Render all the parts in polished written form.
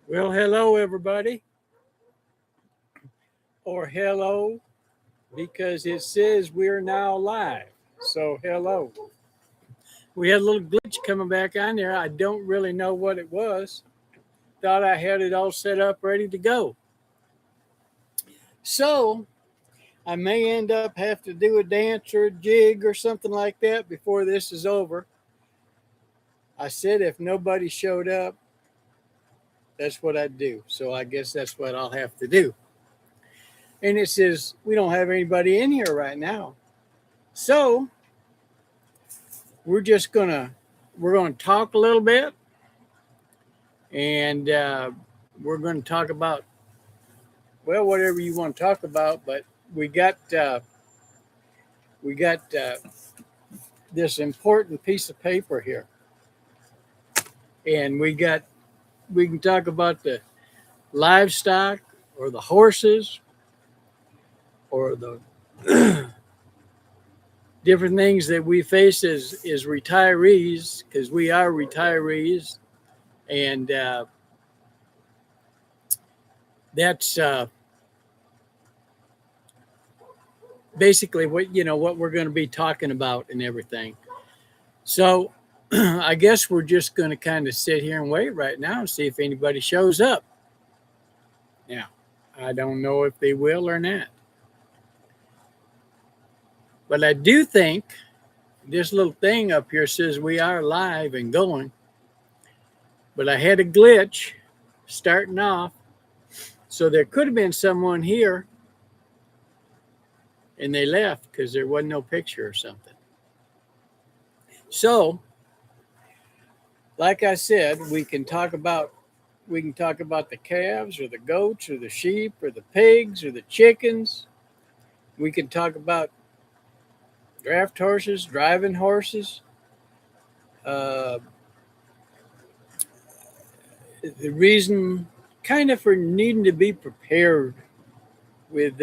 Well, hello, everybody. Or hello, because it says we're now live. So, hello. We had a little glitch coming back on there. I don't really know what it was. Thought I had it all set up, ready to go. So, I may end up have to do a dance or a jig or something like that before this is over. I said if nobody showed up, that's what I'd do. So I guess that's what I'll have to do. And it says we don't have anybody in here right now. So we're gonna talk a little bit, and we're going to talk about whatever you want to talk about. But we got this important piece of paper here, and we can talk about the livestock or the horses or the different things that we face as retirees, because we are retirees, and that's basically what we're going to be talking about and everything. So I guess we're just going to kind of sit here and wait right now and see if anybody shows up. Now, I don't know if they will or not. But I do think this little thing up here says we are live and going. But I had a glitch starting off. So there could have been someone here and they left because there wasn't no picture or something. So, like I said, we can talk about the calves or the goats or the sheep or the pigs or the chickens. We can talk about draft horses, driving horses, the reason kind of for needing to be prepared with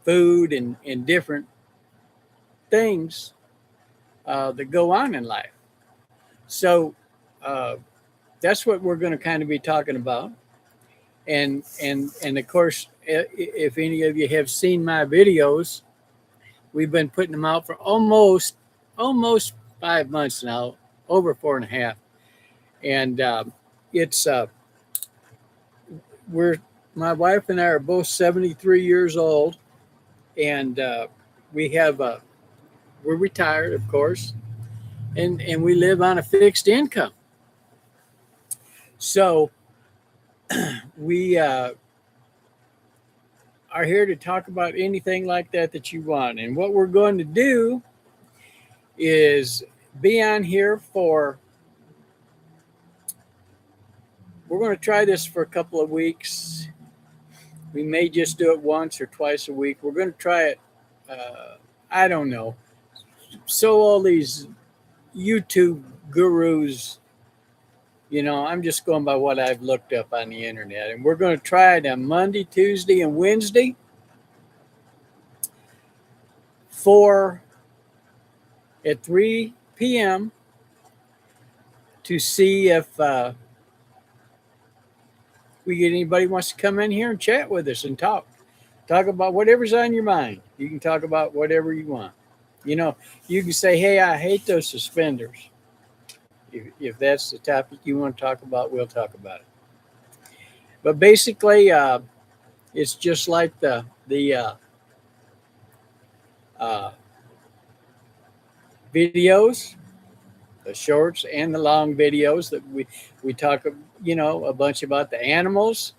food and different things that go on in life. So that's what we're going to kind of be talking about. And of course, if any of you have seen my videos, we've been putting them out for almost 5 months now, over 4.5. And it's my wife and I are both 73 years old, and we're retired, of course, and we live on a fixed income. So we are here to talk about anything like that you want. And what we're going to do is be on here we're going to try this for a couple of weeks. We may just do it once or twice a week. We're going to try it. I don't know. So all these YouTube gurus, I'm just going by what I've looked up on the internet. And we're going to try it on Monday, Tuesday, and Wednesday at 3 p.m. to see if we get anybody wants to come in here and chat with us and talk about whatever's on your mind. You can talk about whatever you want. You can say, hey, I hate those suspenders. If that's the topic you want to talk about, we'll talk about it. But basically, it's just like the videos, the shorts and the long videos that we talk, a bunch about the animals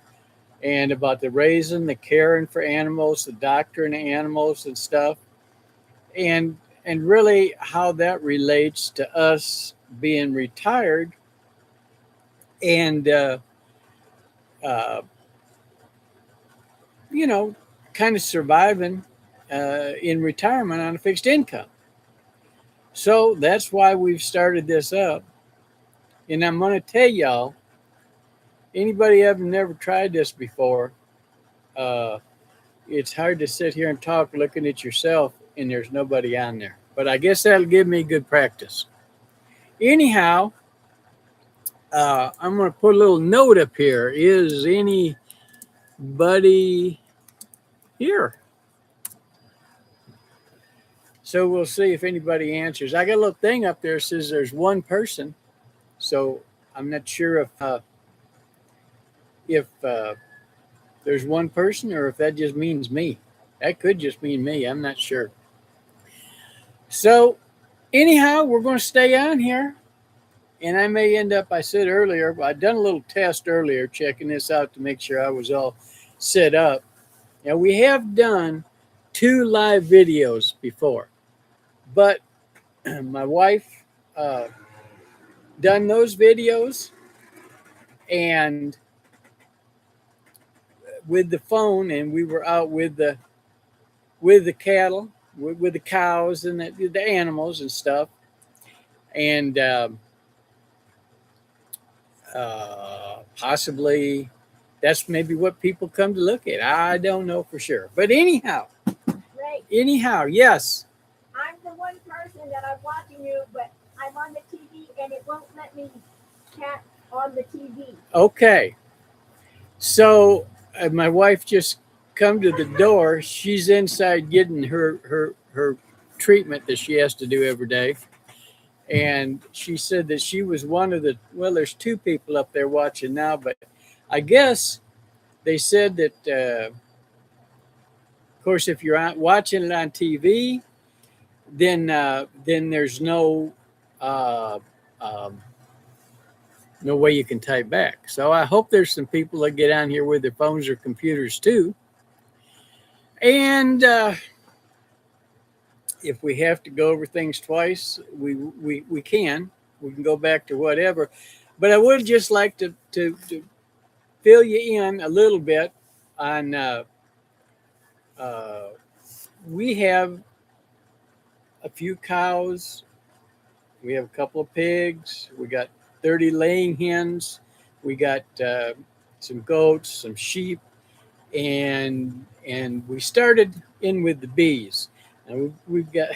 and about the raising, the caring for animals, the doctoring of animals and stuff, and really how that relates to us being retired and kind of surviving in retirement on a fixed income. So that's why we've started this up. And I'm going to tell y'all, anybody ever never tried this before, it's hard to sit here and talk looking at yourself and there's nobody on there. But I guess that'll give me good practice. Anyhow, I'm going to put a little note up here. Is anybody here? So we'll see if anybody answers. I got a little thing up there that says there's one person. So I'm not sure if there's one person or if that just means me. That could just mean me. I'm not sure. So anyhow, we're going to stay on here. And I may end up, I said earlier, I'd done a little test earlier, checking this out to make sure I was all set up. Now, we have done 2 live videos before, but my wife done those videos, and with the phone, and we were out with the cattle, with the cows and the animals and stuff, and possibly that's maybe what people come to look at. I don't know for sure, but anyhow, Right. anyhow, yes. I'm the one person that I'm watching you, but I'm on the TV and it won't let me tap on the TV. Okay. So my wife just come to the door. She's inside getting her treatment that she has to do every day. And she said that she was one of the, well, there's 2 people up there watching now, but I guess they said that, of course, if you're watching it on TV, then there's no no way you can type back. So I hope there's some people that get on here with their phones or computers too. And if we have to go over things twice, we can. We can go back to whatever. But I would just like to fill you in a little bit on. We have a few cows. We have a couple of pigs. We got 30 laying hens. We got some goats, some sheep, and we started in with the bees. And we've got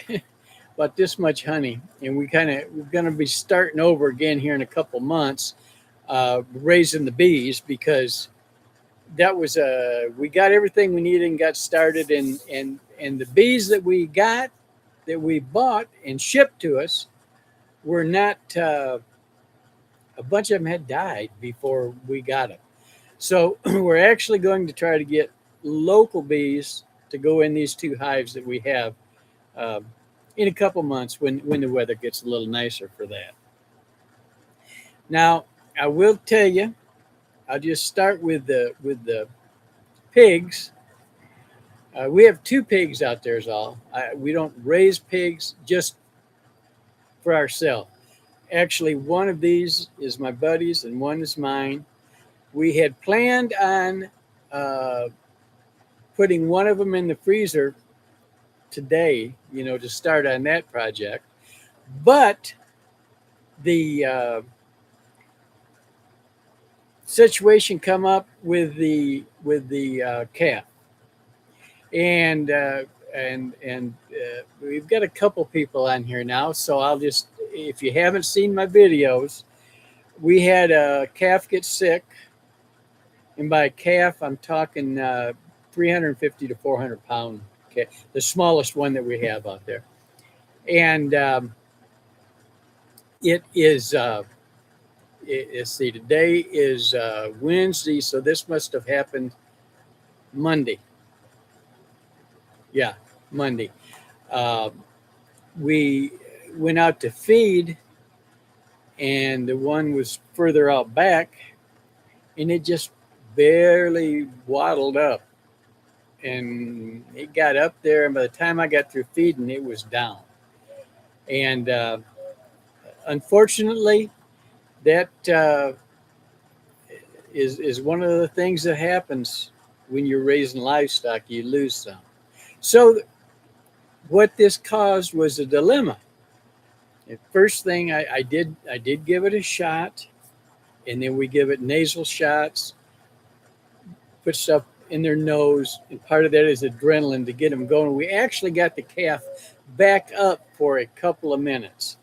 about this much honey, and we're going to be starting over again here in a couple months, raising the bees, because that was we got everything we needed and got started, and the bees that we bought and shipped to us were not. A bunch of them had died before we got them. So we're actually going to try to get local bees to go in these 2 hives that we have in a couple months when the weather gets a little nicer for that. Now, I will tell you, I'll just start with the pigs. We have 2 pigs out there is all. We don't raise pigs just for ourselves. Actually, one of these is my buddy's and one is mine. We had planned on putting one of them in the freezer today, to start on that project. But the situation come up with the calf, and we've got a couple people on here now. So I'll just, if you haven't seen my videos, we had a calf get sick, and by calf I'm talking 350 to 400 pound calf, the smallest one that we have out there, and it is. Let's see, today is Wednesday, so this must have happened Monday. Yeah, Monday. We went out to feed, and the one was further out back, and it just barely waddled up. And it got up there, and by the time I got through feeding, it was down. And unfortunately, that is one of the things that happens when you're raising livestock. You lose some. So what this caused was a dilemma. The first thing I did give it a shot, and then we give it nasal shots, put stuff in their nose, and part of that is adrenaline to get them going. We actually got the calf back up for a couple of minutes,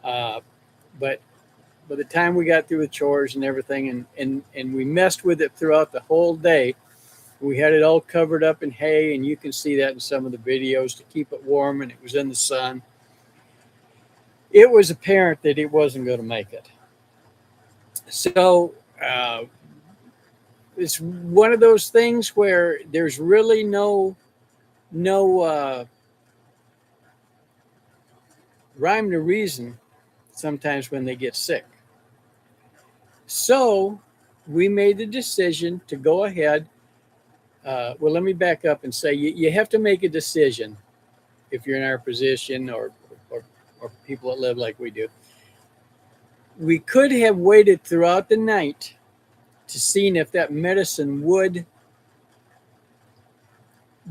but by the time we got through the chores and everything, and we messed with it throughout the whole day, we had it all covered up in hay, and you can see that in some of the videos to keep it warm, and it was in the sun. It was apparent that it wasn't going to make it. So it's one of those things where there's really no rhyme to reason sometimes when they get sick. So we made the decision to go ahead. Well, let me back up and say you have to make a decision if you're in our position or people that live like we do. We could have waited throughout the night to see if that medicine would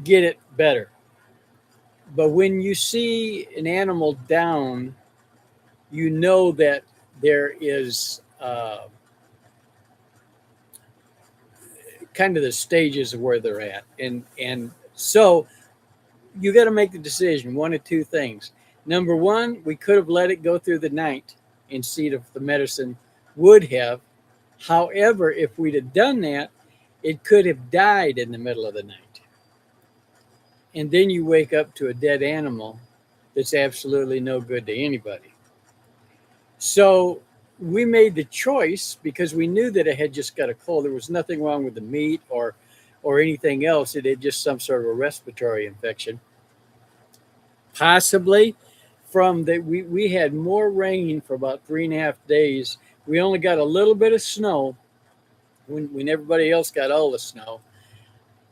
get it better. But when you see an animal down, you know that there is kind of the stages of where they're at. And so you got to make the decision, one of two things. Number one, we could have let it go through the night and see if the medicine would have. However, if we'd have done that, it could have died in the middle of the night. And then you wake up to a dead animal that's absolutely no good to anybody. So we made the choice because we knew that it had just got a cold. There was nothing wrong with the meat or anything else. It had just some sort of a respiratory infection. Possibly from that we had more rain for about 3.5 days. We only got a little bit of snow when everybody else got all the snow.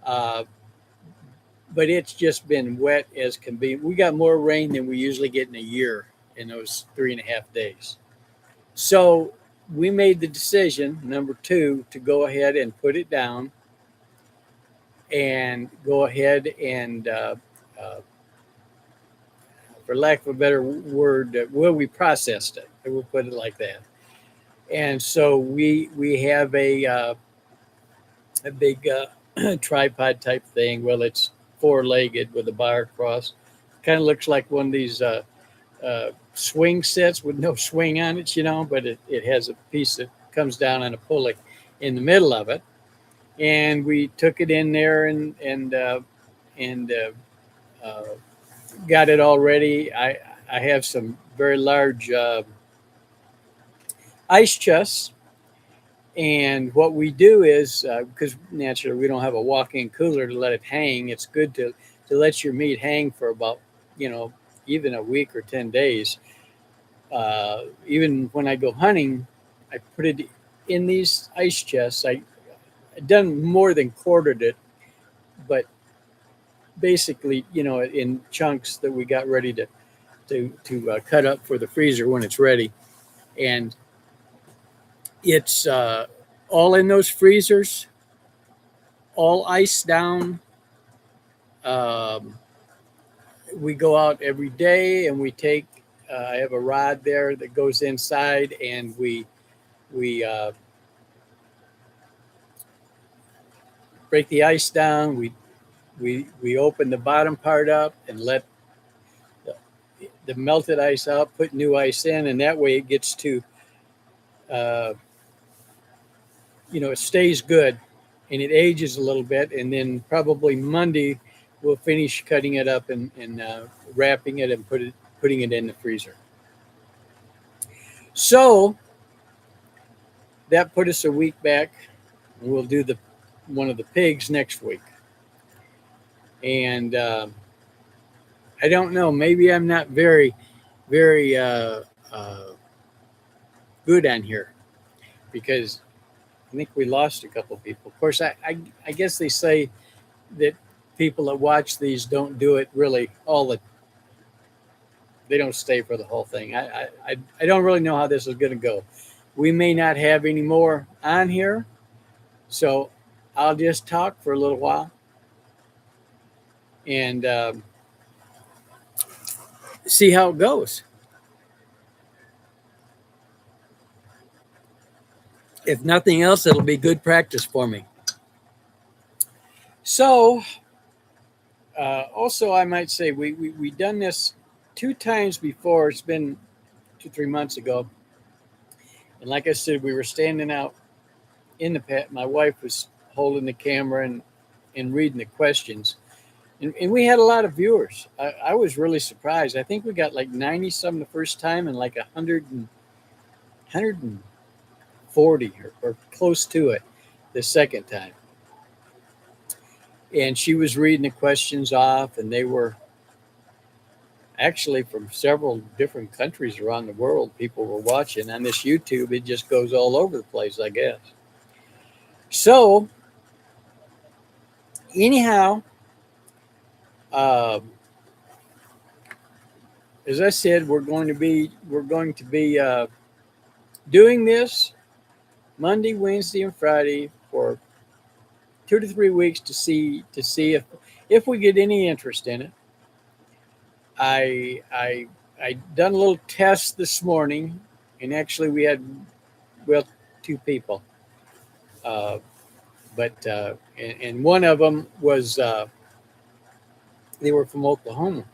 But it's just been wet as can be. We got more rain than we usually get in a year in those 3.5 days. So we made the decision, number two, to go ahead and put it down and go ahead and, for lack of a better word, we processed it. We'll put it like that. And so we have a big tripod type thing. Well, it's 4-legged with a bar across. Kind of looks like one of these swing sets with no swing on it, but it has a piece that comes down on a pulley in the middle of it. And we took it in there and got it all ready. I have some very large ice chests. And what we do is, because naturally we don't have a walk-in cooler to let it hang, it's good to let your meat hang for about, even a week or 10 days. Even when I go hunting, I put it in these ice chests. I done more than quartered it, but basically, in chunks that we got ready to cut up for the freezer when it's ready. And it's all in those freezers, all iced down. We go out every day and we take, I have a rod there that goes inside, and we break the ice down. We open the bottom part up and let the melted ice out, put new ice in, and that way it gets to, it stays good and it ages a little bit. And then probably Monday we'll finish cutting it up and wrapping it and putting it in the freezer. So that put us a week back. We'll do one of the pigs next week. And I don't know, maybe I'm not very, very good on here, because I think we lost a couple of people. Of course, I guess they say that people that watch these don't do it really they don't stay for the whole thing. I don't really know how this is going to go. We may not have any more on here, so I'll just talk for a little while and see how it goes. If nothing else, it'll be good practice for me. So, also, I might say we done this 2 times before. It's been 2 3 months ago, and like I said, we were standing out in the pet. My wife was holding the camera and reading the questions, and we had a lot of viewers. I was really surprised. I think we got like 90 some the first time, and like 140 or close to it the second time. And she was reading the questions off, and they were actually from several different countries around the world. People were watching on this YouTube. It just goes all over the place, I guess. So anyhow, uh, as I said, we're going to be doing this Monday, Wednesday, and Friday for 2 to 3 weeks to see if we get any interest in it. I done a little test this morning, and actually we had, well, 2 people, uh, and one of them was, they were from Oklahoma,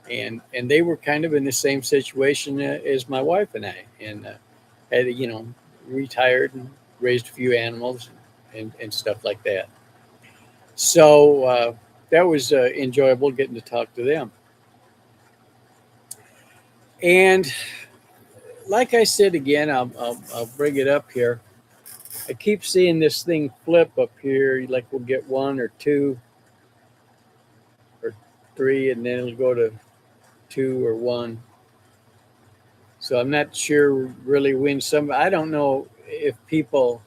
and they were kind of in the same situation as my wife and I, and had, retired and raised a few animals and stuff like that. So that was enjoyable getting to talk to them. And like I said again, I'll bring it up here. I keep seeing this thing flip up here, like we'll get 1 or 2 or 3, and then it'll go to 2 or 1. So I'm not sure really when I don't know if people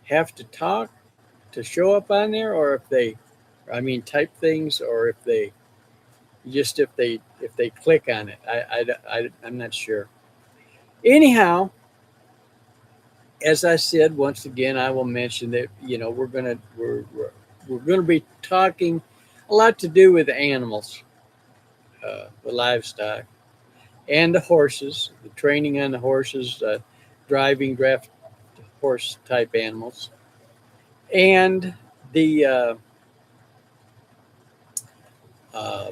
have to talk to show up on there, or if they, I mean, type things, or if they just if they click on it. I'm not sure. Anyhow, as I said, once again, I will mention that we're gonna be talking a lot to do with the animals, the livestock, and the horses, the training on the horses, driving draft horse type animals, and the uh,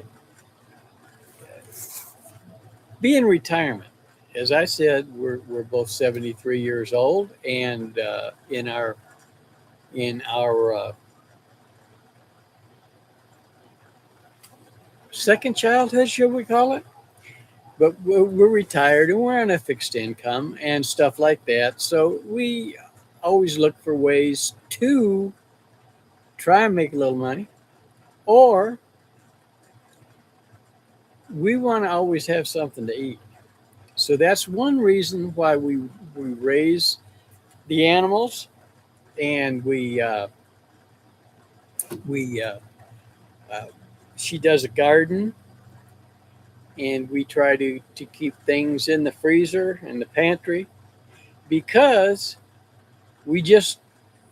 be in retirement. As I said, we're both 73 years old, and in our second childhood, should we call it? But we're retired and we're on a fixed income and stuff like that. So we always look for ways to try and make a little money, or we want to always have something to eat. So that's one reason why we raise the animals, and we uh, she does a garden, and we try to keep things in the freezer and the pantry, because we just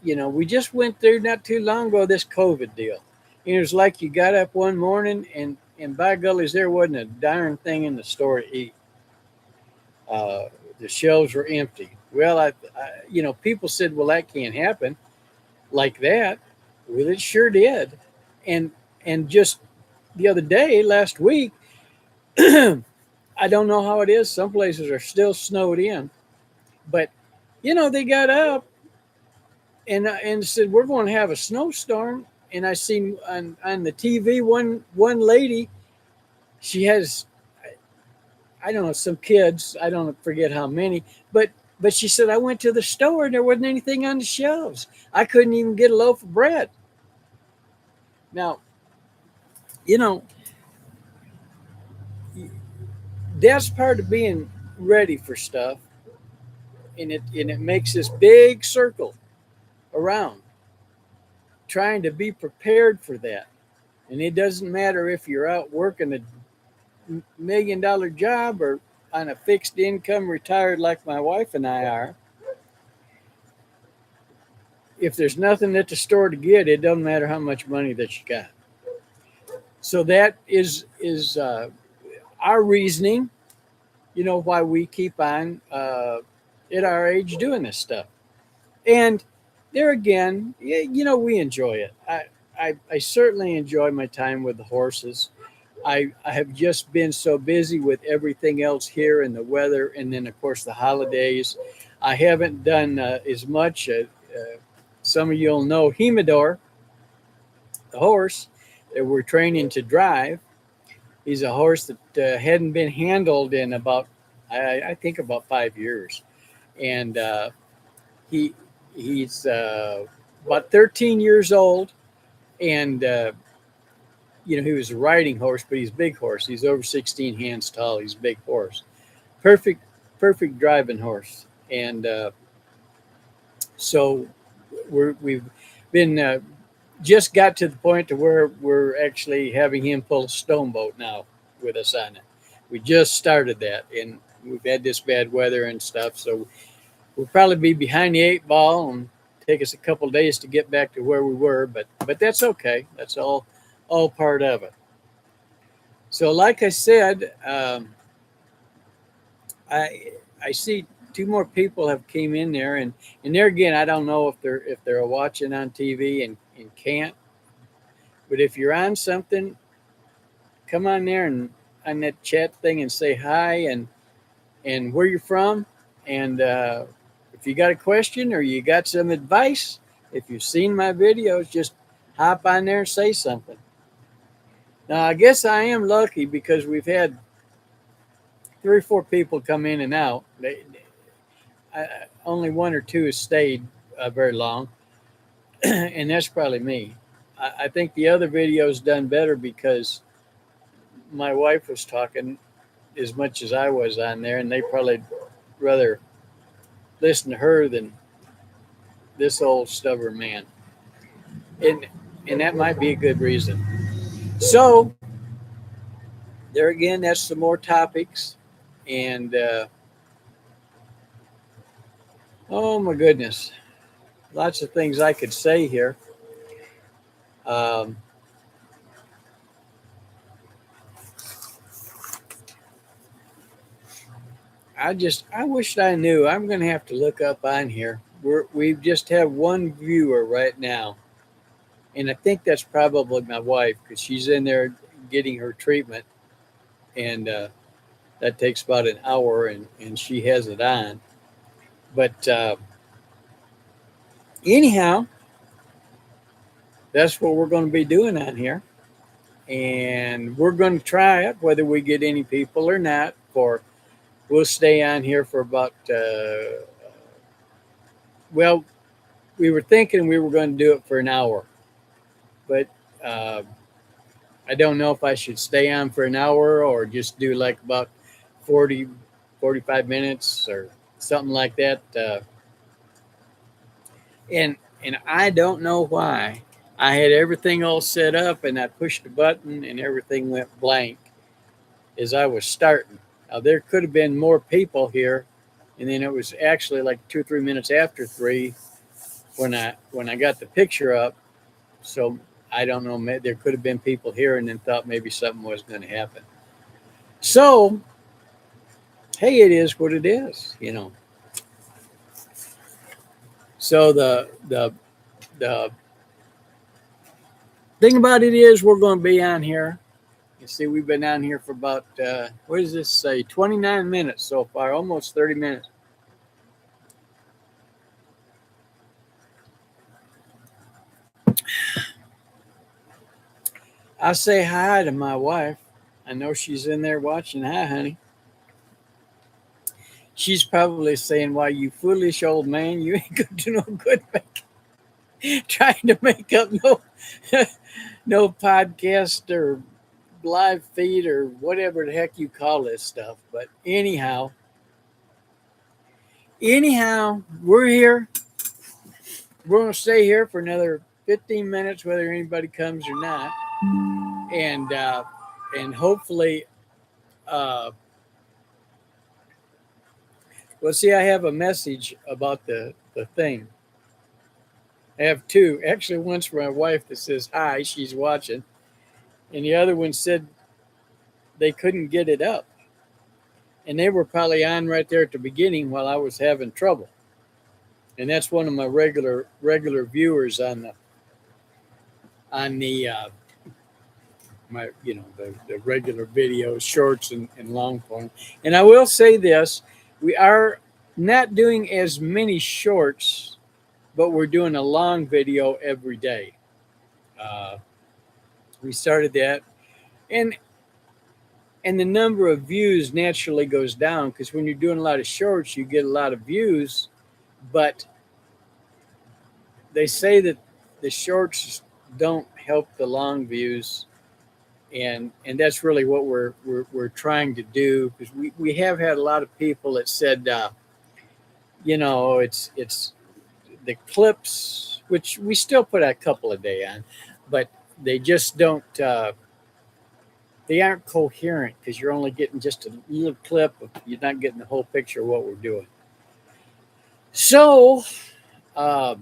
we just went through not too long ago this COVID deal. It was like you got up one morning, and by gullies, there wasn't a darn thing in the store to eat. Uh, the shelves were empty. Well, people said, well, that can't happen like that. Well, it sure did. And just the other day, last week, I don't know how it is. Some places are still snowed in, but they got up and said, we're going to have a snowstorm. And I seen on the TV one lady, she has, I don't know, some kids, I don't forget how many, but she said, I went to the store and there wasn't anything on the shelves. I couldn't even get a loaf of bread. Now, you know, that's part of being ready for stuff, and it makes this big circle around trying to be prepared for that. And it doesn't matter if you're out working $1 million job or on a fixed income retired like my wife and I are. If there's nothing at the store to get, it doesn't matter how much money that you got. So that is our reasoning, why we keep on at our age doing this stuff. And there again, we enjoy it. I certainly enjoy my time with the horses. I have just been so busy with everything else here and the weather, and then of course the holidays. I haven't done as much. Some of you'll know Humidor, the horse that we're training to drive. He's a horse that hadn't been handled in about, I think, about 5 years, and he he's about 13 years old, and he was a riding horse, but he's a big horse. He's over 16 hands tall. He's a big horse. Perfect, perfect driving horse. And so we've been just got to the point to where we're actually having him pull a stone boat now with us on it. We just started that, and we've had this bad weather and stuff, so we'll probably be behind the eight ball and take us a couple of days to get back to where we were, but that's okay. That's all part of it. So, like I said, I see two more people have came in there, and there again, I don't know if they're watching on TV and can't, but if you're on something, come on there and on that chat thing and say hi and where you're from, and if you got a question or you got some advice, if you've seen my videos, just hop on there and say something. Now, I guess I am lucky because we've had 3 or 4 people come in and out. Only 1 or 2 has stayed very long, and that's probably me. I think the other video's done better because my wife was talking as much as I was on there, and they probably rather listen to her than this old stubborn man. And that might be a good reason. So, there again, that's some more topics. And oh my goodness, lots of things I could say here. Um, I wished I knew. I'm going to have to look up on here. We just have one viewer right now, and I think that's probably my wife because she's in there getting her treatment, and that takes about an hour, and she has it on. But anyhow, that's what we're going to be doing on here, and we're going to try it whether we get any people or not. For we'll stay on here for about well, we were thinking we were going to do it for an hour, but uh, I don't know if I should stay on for an hour or just do like about 40, 45 minutes or something like that. And I don't know why. I had everything all set up and I pushed the button and everything went blank as I was starting. Now there could have been more people here, and then it was actually like 2 or 3 minutes after 3 when I got the picture up. So I don't know. There could have been people here and then thought maybe something was going to happen. So hey, it is what it is. So the thing about it is we're going to be on here. You see, we've been on here for about what does this say? 29 minutes so far, almost 30 minutes. I say hi to my wife. I know she's in there watching. Hi, honey. She's probably saying, "Why, you foolish old man, you ain't going to do no good trying to make up no podcast or live feed or whatever the heck you call this stuff." But anyhow, we're here. We're going to stay here for another 15 minutes, whether anybody comes or not, and hopefully, well, see, I have a message about the thing. I have 2. Actually, one's for my wife that says hi, she's watching, and the other one said they couldn't get it up, and they were probably on right there at the beginning while I was having trouble. And that's one of my regular viewers on on the the regular videos, shorts and long form. And I will say this: we are not doing as many shorts, but we're doing a long video every day. Uh, we started that, and and the number of views naturally goes down because when you're doing a lot of shorts, you get a lot of views, but they say that the shorts don't help the long views, and that's really what we're trying to do because we have had a lot of people that said it's the clips, which we still put a couple a day on, but they just don't they aren't coherent because you're only getting just a little clip of, you're not getting the whole picture of what we're doing. So uh,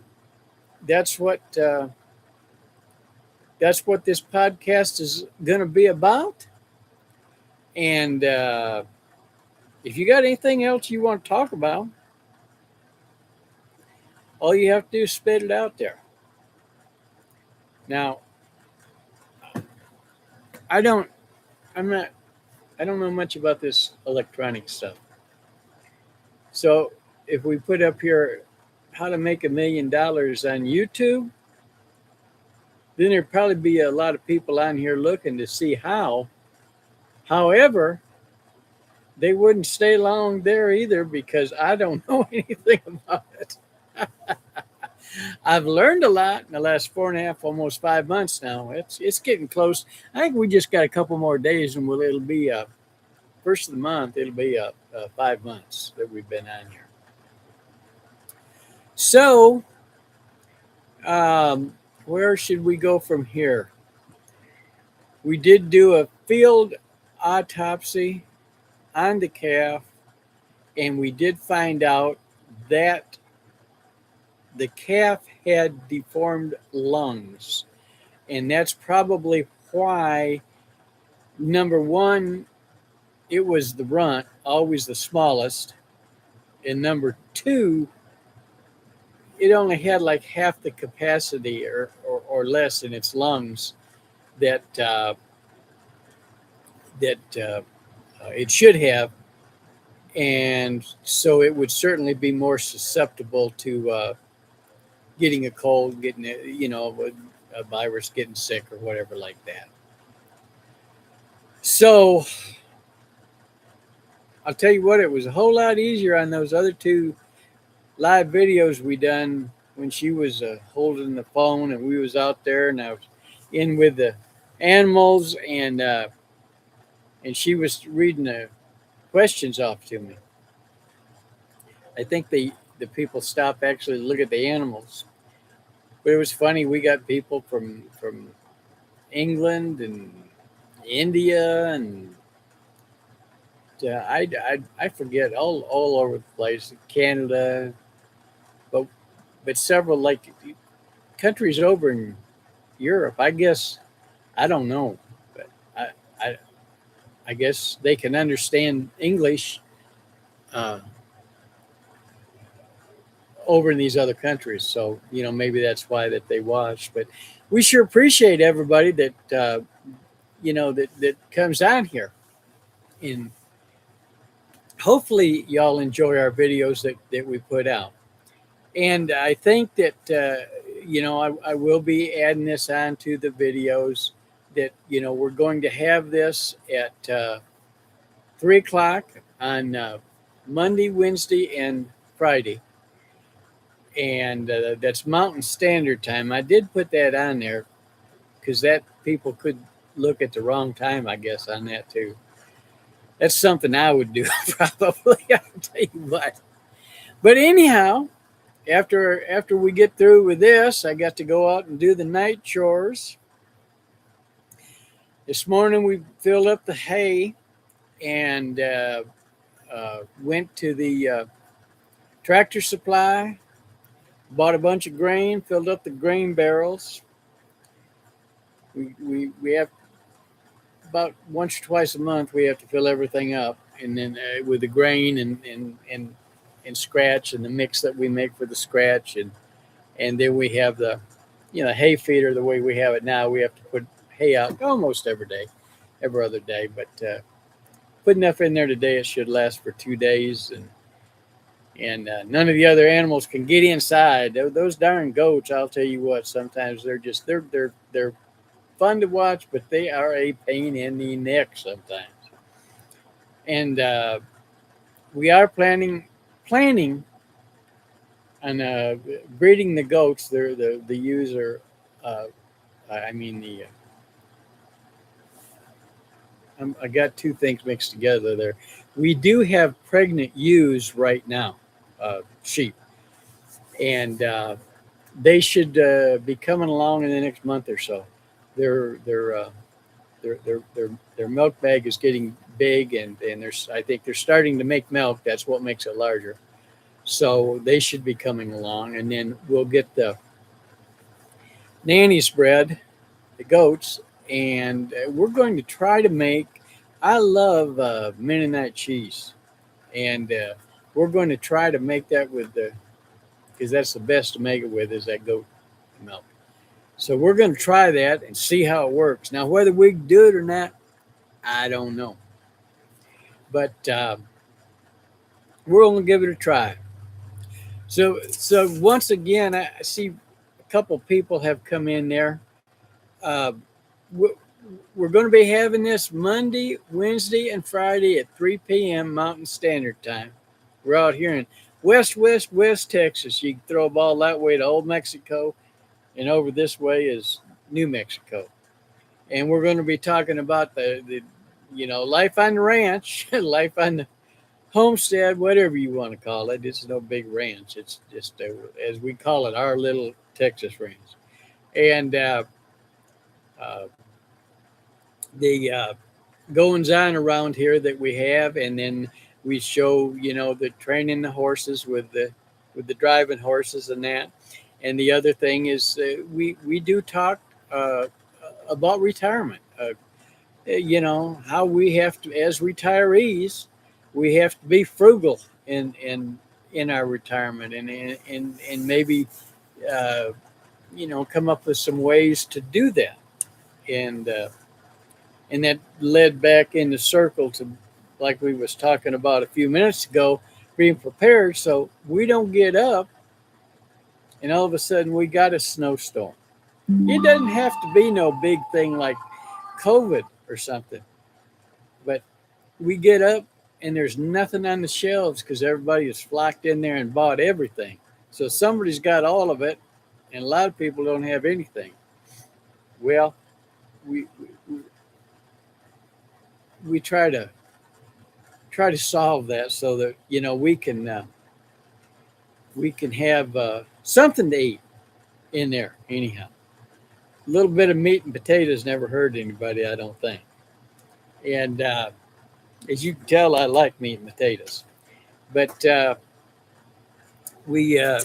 that's what this podcast is going to be about. And if you got anything else you want to talk about, all you have to do is spit it out there. Now, I don't, I'm not, I don't know much about this electronic stuff. So if we put up here how to make $1 million on YouTube, then there'd probably be a lot of people on here looking to see how. However, they wouldn't stay long there either because I don't know anything about it. I've learned a lot in the last 4.5, almost 5 months now. It's getting close. I think we just got a couple more days, and it'll be first of the month. It'll be 5 months that we've been on here. So, where should we go from here? We did do a field autopsy on the calf, and we did find out that the calf had deformed lungs. And that's probably why, number one, it was the runt, always the smallest. And number two, it only had like half the capacity or less in its lungs that it should have. And so it would certainly be more susceptible to getting a cold, getting a virus, getting sick or whatever like that. So I'll tell you what, it was a whole lot easier on those other two live videos we done when she was holding the phone and we was out there and I was in with the animals and she was reading the questions off to me. I think the people stopped actually to look at the animals. But it was funny. We got people from England and India and I forget all over the place. Canada, but several like countries over in Europe. I guess I don't know, but I guess they can understand English over in these other countries. So maybe that's why that they watch. But we sure appreciate everybody that that comes on here, and hopefully y'all enjoy our videos that we put out. And I think that I will be adding this on to the videos that we're going to have this at 3:00 on Monday, Wednesday, and Friday. And that's Mountain Standard Time. I did put that on there because that people could look at the wrong time, I guess, on that too. That's something I would do probably. I'll tell you what. But anyhow, after we get through with this, I got to go out and do the night chores. This morning we filled up the hay and went to the Tractor Supply. Bought a bunch of grain, filled up the grain barrels. We have about once or twice a month we have to fill everything up, and then with the grain and scratch and the mix that we make for the scratch, and then we have the hay feeder the way we have it now. We have to put hay out almost every day, every other day. But put enough in there today, it should last for 2 days, and none of the other animals can get inside. Those darn goats, I'll tell you what. Sometimes they're fun to watch, but they are a pain in the neck sometimes. And we are planning on breeding the goats. They're the ewes are, I mean the. I got two things mixed together there. We do have pregnant ewes right now, sheep, and they should be coming along in the next month or so. Their their uh, their milk bag is getting big, and there's I think they're starting to make milk. That's what makes it larger. So they should be coming along, and then we'll get the nanny's bred, the goats, and we're going to try to make. I love Mennonite cheese, and we're going to try to make that with the because that's the best to make it with is that goat milk. So we're going to try that and see how it works. Now, whether we can do it or not, I don't know, but we're going to give it a try. So once again, I see a couple people have come in there. Uh, we're going to be having this Monday, Wednesday, and Friday at 3 p.m. Mountain Standard Time. We're out here in West Texas. You can throw a ball that way to Old Mexico, and over this way is New Mexico. And we're going to be talking about the life on the ranch, life on the homestead, whatever you want to call it. It's no big ranch. It's just, as we call it, our little Texas ranch. And uh, the goings on around here that we have, and then we show the training the horses with the driving horses and that. And the other thing is we do talk about retirement. How we have to, as retirees, we have to be frugal in our retirement, and maybe come up with some ways to do that. And that led back in the circle to, like we was talking about a few minutes ago, being prepared so we don't get up and all of a sudden we got a snowstorm. It doesn't have to be no big thing like COVID or something, but we get up and there's nothing on the shelves because everybody has flocked in there and bought everything. So somebody's got all of it, and a lot of people don't have anything. Well, we we try to solve that so that we can have something to eat in there anyhow. A little bit of meat and potatoes never hurt anybody, I don't think. And as you can tell, I like meat and potatoes. But we uh,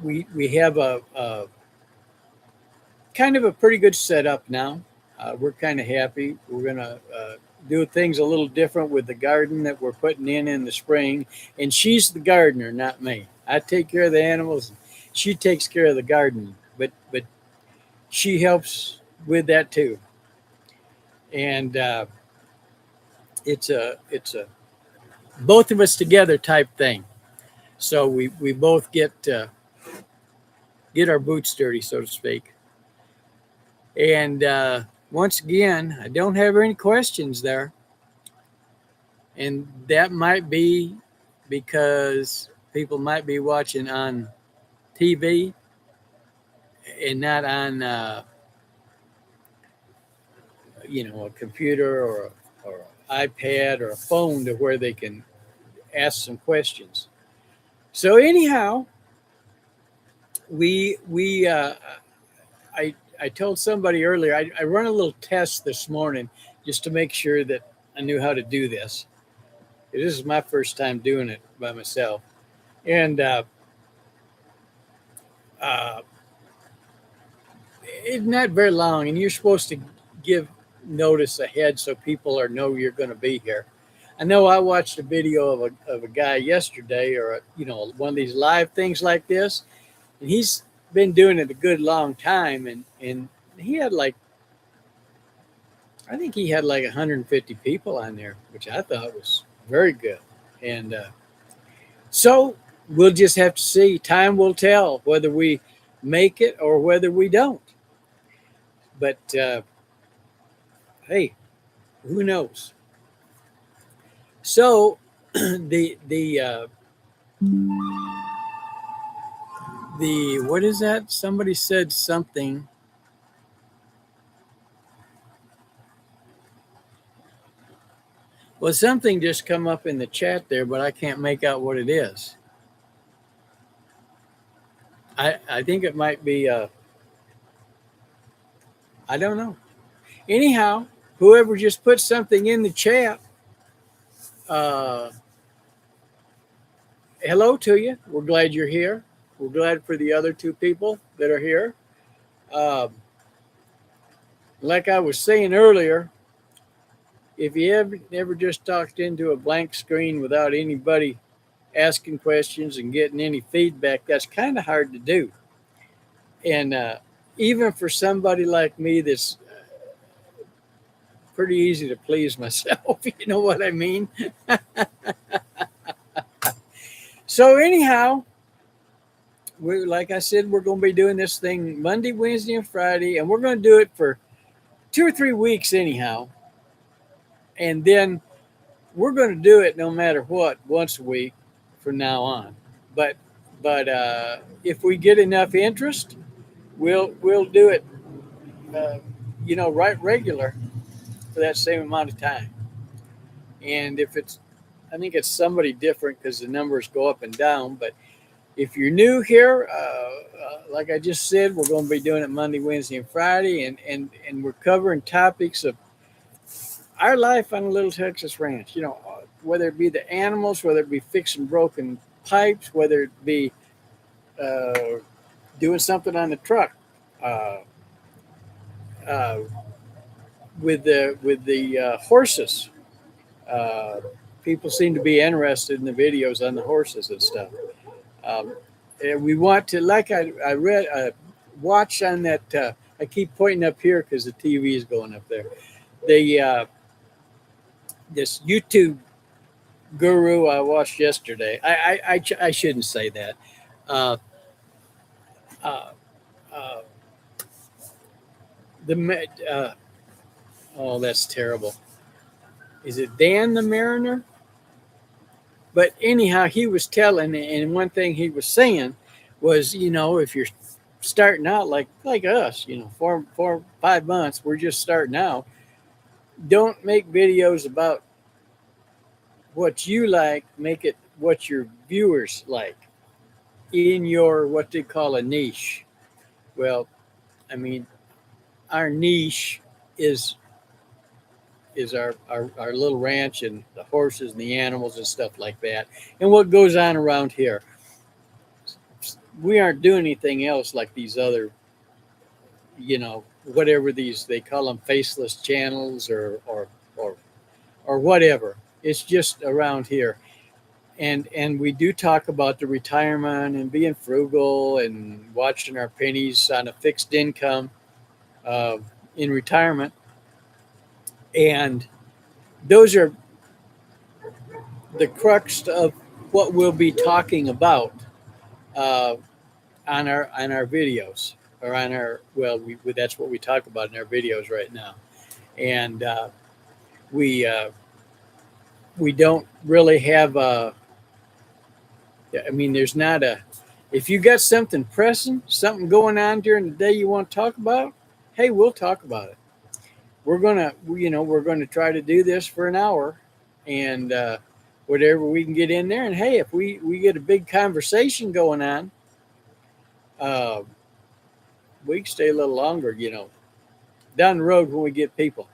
we have a kind of a pretty good setup now. We're kind of happy. We're gonna do things a little different with the garden that we're putting in the spring. And she's the gardener, not me. I take care of the animals. She takes care of the garden, but she helps with that too. And it's a both of us together type thing. So we both get our boots dirty, so to speak. And once again, I don't have any questions there. And that might be because people might be watching on TV and not on, a computer or iPad or a phone to where they can ask some questions. So anyhow, I told somebody earlier, I run a little test this morning just to make sure that I knew how to do this. This is my first time doing it by myself. And uh, it's not very long, and you're supposed to give notice ahead so people know you're going to be here. I know I watched a video of a guy yesterday, or one of these live things like this, and he's been doing it a good long time, and he had like, I think he had like 150 people on there, which I thought was very good. And so we'll just have to see. Time will tell whether we make it or whether we don't. But hey, who knows? So the what is that? Somebody said something. Well, something just come up in the chat there, but I can't make out what it is. I think it might be I don't know. Anyhow, whoever just put something in the chat, uh, hello to you. We're glad you're here. We're glad for the other two people that are here. Um, like I was saying earlier, if you ever just talked into a blank screen without anybody asking questions and getting any feedback, that's kind of hard to do. And even for somebody like me that's pretty easy to please myself, you know what I mean? So anyhow, like I said, we're going to be doing this thing Monday, Wednesday, and Friday, and we're going to do it for 2 or 3 weeks anyhow. And then we're going to do it no matter what, once a week from now on. But if we get enough interest, we'll do it, right regular for that same amount of time. And if it's, I think it's somebody different because the numbers go up and down. But if you're new here, like I just said, we're going to be doing it Monday, Wednesday, and Friday, and we're covering topics of our life on a little Texas ranch. Whether it be the animals, whether it be fixing broken pipes, whether it be doing something on the truck, uh, uh, with the horses. Uh, People seem to be interested in the videos on the horses and stuff. Um, and we want to, like I read, watch on that. I keep pointing up here because the TV is going up there. The This YouTube guru I watched yesterday. I shouldn't say that. Uh, uh, uh, the oh, that's terrible. Is it Dan the Mariner? But anyhow, he was telling, and one thing he was saying was, if you're starting out like us, 4 5 months, we're just starting out. Don't make videos about what you like. Make it what your viewers like in your what they call a niche. Well, I mean, our niche is our little ranch and the horses and the animals and stuff like that, and what goes on around here. We aren't doing anything else like these other, whatever these they call them, faceless channels or whatever. It's just around here, and we do talk about the retirement and being frugal and watching our pennies on a fixed income uh, in retirement, and those are the crux of what we'll be talking about uh, on our videos, or on our, well, that's what we talk about in our videos right now. And we don't really have a, I mean, there's not a, if you got something pressing, something going on during the day you want to talk about, hey, we'll talk about it. We're gonna try to do this for an hour, and whatever we can get in there. And hey, if we get a big conversation going on, we can stay a little longer, down the road when we get people.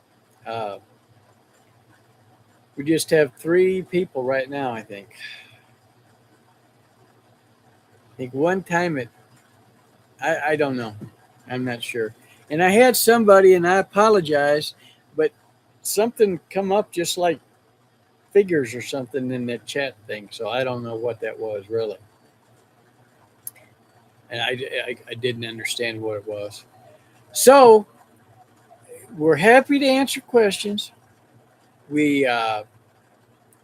We just have 3 people right now, I think. I think one time I don't know. I'm not sure. And I had somebody, and I apologize, but something come up just like figures or something in that chat thing. So I don't know what that was really. and I didn't understand what it was. So we're happy to answer questions. We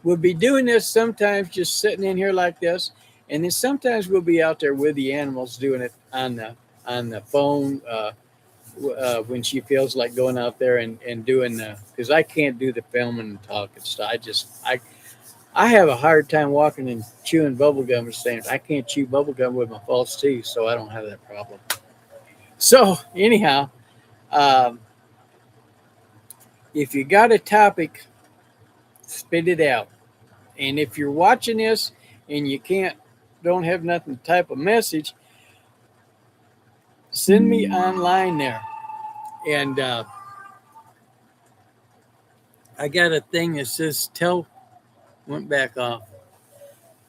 we'll be doing this sometimes, just sitting in here like this, and then sometimes we'll be out there with the animals doing it on the phone. When she feels like going out there and doing the, because I can't do the filming and talking stuff. I have a hard time walking and chewing bubble gum and saying I can't chew bubble gum with my false teeth, so I don't have that problem. So anyhow, um, if you got a topic, spit it out. And if you're watching this and you don't have nothing to type a message, send me online there. And I got a thing that says went back off.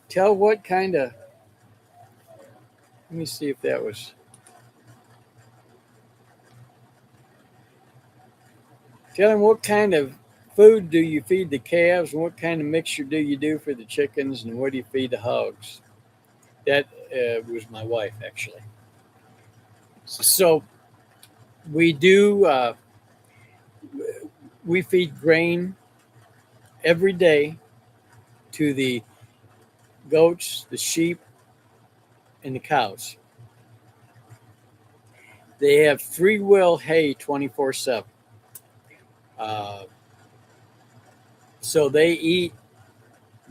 Tell what kind of, let me see if that was, tell them what kind of food do you feed the calves and what kind of mixture do you do for the chickens and what do you feed the hogs? That was my wife, actually. So we do, we feed grain every day to the goats, the sheep, and the cows. They have free will hay 24/7. Uh, so they eat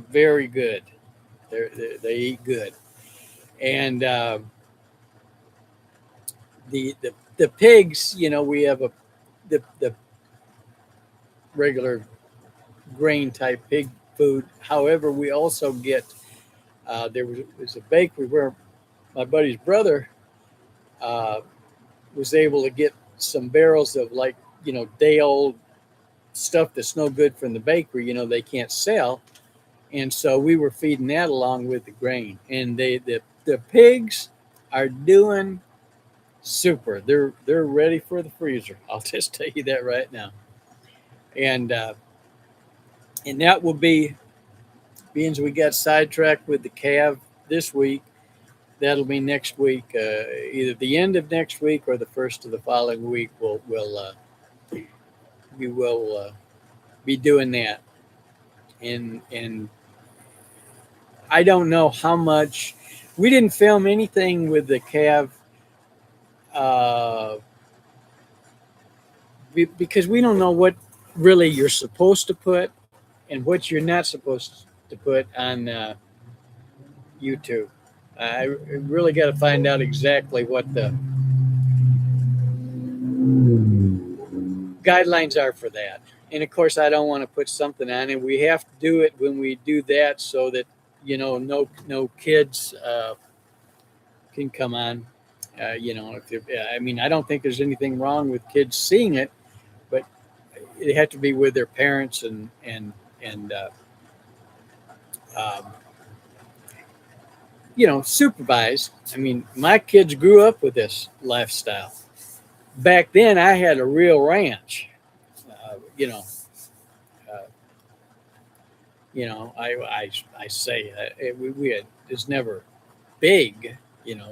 very good. They eat good. And the pigs, we have the regular grain type pig food. However, we also get there was a bakery where my buddy's brother uh, was able to get some barrels of like day old stuff that's no good from the bakery. They can't sell, and so we were feeding that along with the grain. And the pigs are doing super. They're ready for the freezer. I'll just tell you that right now. And that will be, being as we got sidetracked with the calf this week, that'll be next week, either the end of next week or the first of the following week. We will be doing that, and I don't know how much. We didn't film anything with the calf uh, because we don't know what really you're supposed to put and what you're not supposed to put on YouTube. I really got to find out exactly what the guidelines are for that. And of course, I don't want to put something on it. We have to do it when we do that so that no kids can come on. I mean, I don't think there's anything wrong with kids seeing it, but they have to be with their parents and um, supervised. I mean, my kids grew up with this lifestyle. Back then, I had a real ranch. Uh, you know, uh, I say we had, it's never big,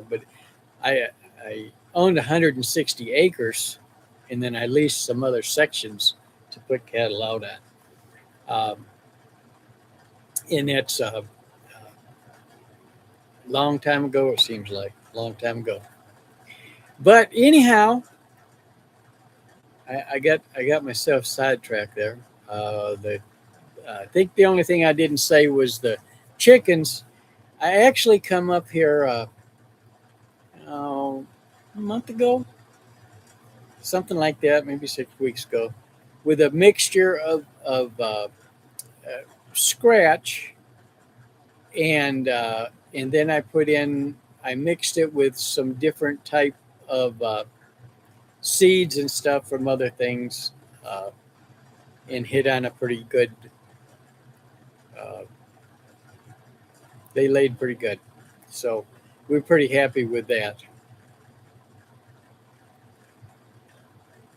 but I owned 160 acres, and then I leased some other sections to put cattle out on. And that's a long time ago. It seems like a long time ago. But anyhow, I got myself sidetracked there. I think the only thing I didn't say was the chickens. I actually come up here a month ago, something like that, maybe 6 weeks ago, with a mixture of scratch and then I mixed it with some different type of seeds and stuff from other things, and hit on a pretty good. Uh, they laid pretty good, so we're pretty happy with that.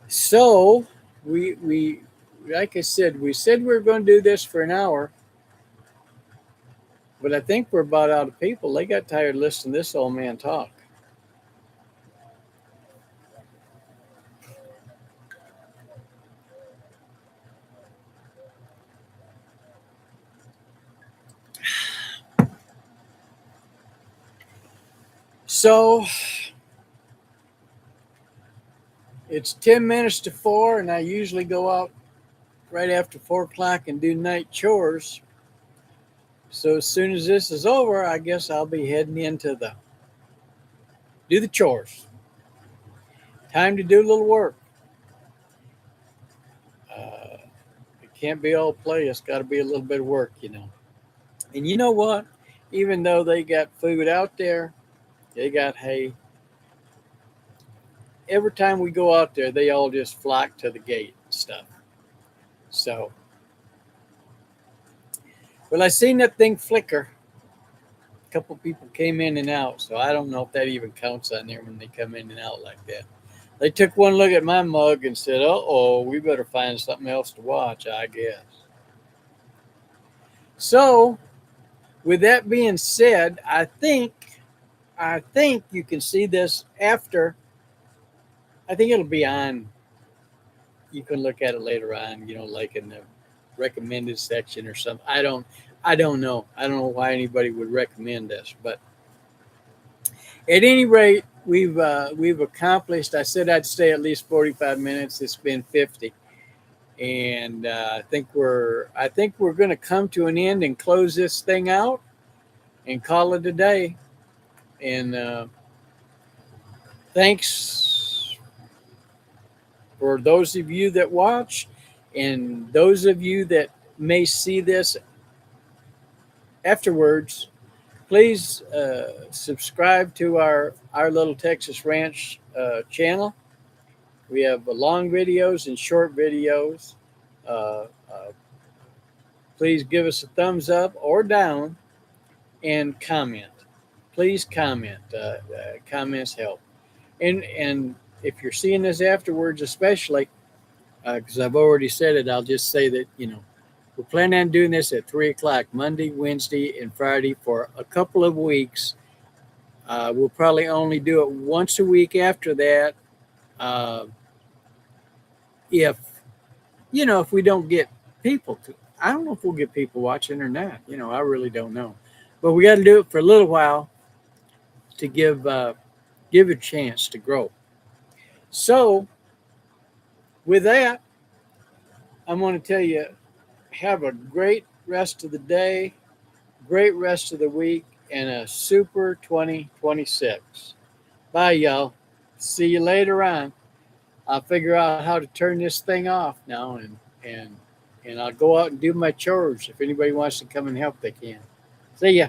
So we like I said, we said we were going to do this for an hour, but I think we're about out of people. They got tired listening to this old man talk. So it's 10 minutes to 4, and I usually go out right after 4 o'clock and do night chores. So as soon as this is over, I guess I'll be heading into do the chores. Time to do a little work. It can't be all play. It's got to be a little bit of work, you know. And you know what? Even though they got food out there, they got hay. Every time we go out there, they all just flock to the gate and stuff. So, well, I seen that thing flicker. A couple people came in and out, so I don't know if that even counts on there when they come in and out like that. They took one look at my mug and said, "Uh-oh, we better find something else to watch, I guess." So, with that being said, I think you can see this after. I think it'll be on. You can look at it later on, you know, like in the recommended section or something. I don't know. I don't know why anybody would recommend this, but at any rate, we've accomplished. I said I'd stay at least 45 minutes. It's been 50, and I think we're going to come to an end and close this thing out and call it a day. And thanks for those of you that watch, and those of you that may see this afterwards. Please subscribe to our Little Texas Ranch channel. We have long videos and short videos. Uh, uh, please give us a thumbs up or down and comment. Please comment. Comments help. And if you're seeing this afterwards, especially because I've already said it, I'll just say that we're planning on doing this at 3 o'clock Monday, Wednesday, and Friday for a couple of weeks. We'll probably only do it once a week after that. If we don't get people to, I don't know if we'll get people watching or not. I really don't know. But we got to do it for a little while to give it a chance to grow. So, with that, I'm going to tell you, have a great rest of the day, great rest of the week, and a super 2026. Bye, y'all. See you later on. I'll figure out how to turn this thing off now, and I'll go out and do my chores. If anybody wants to come and help, they can. See ya.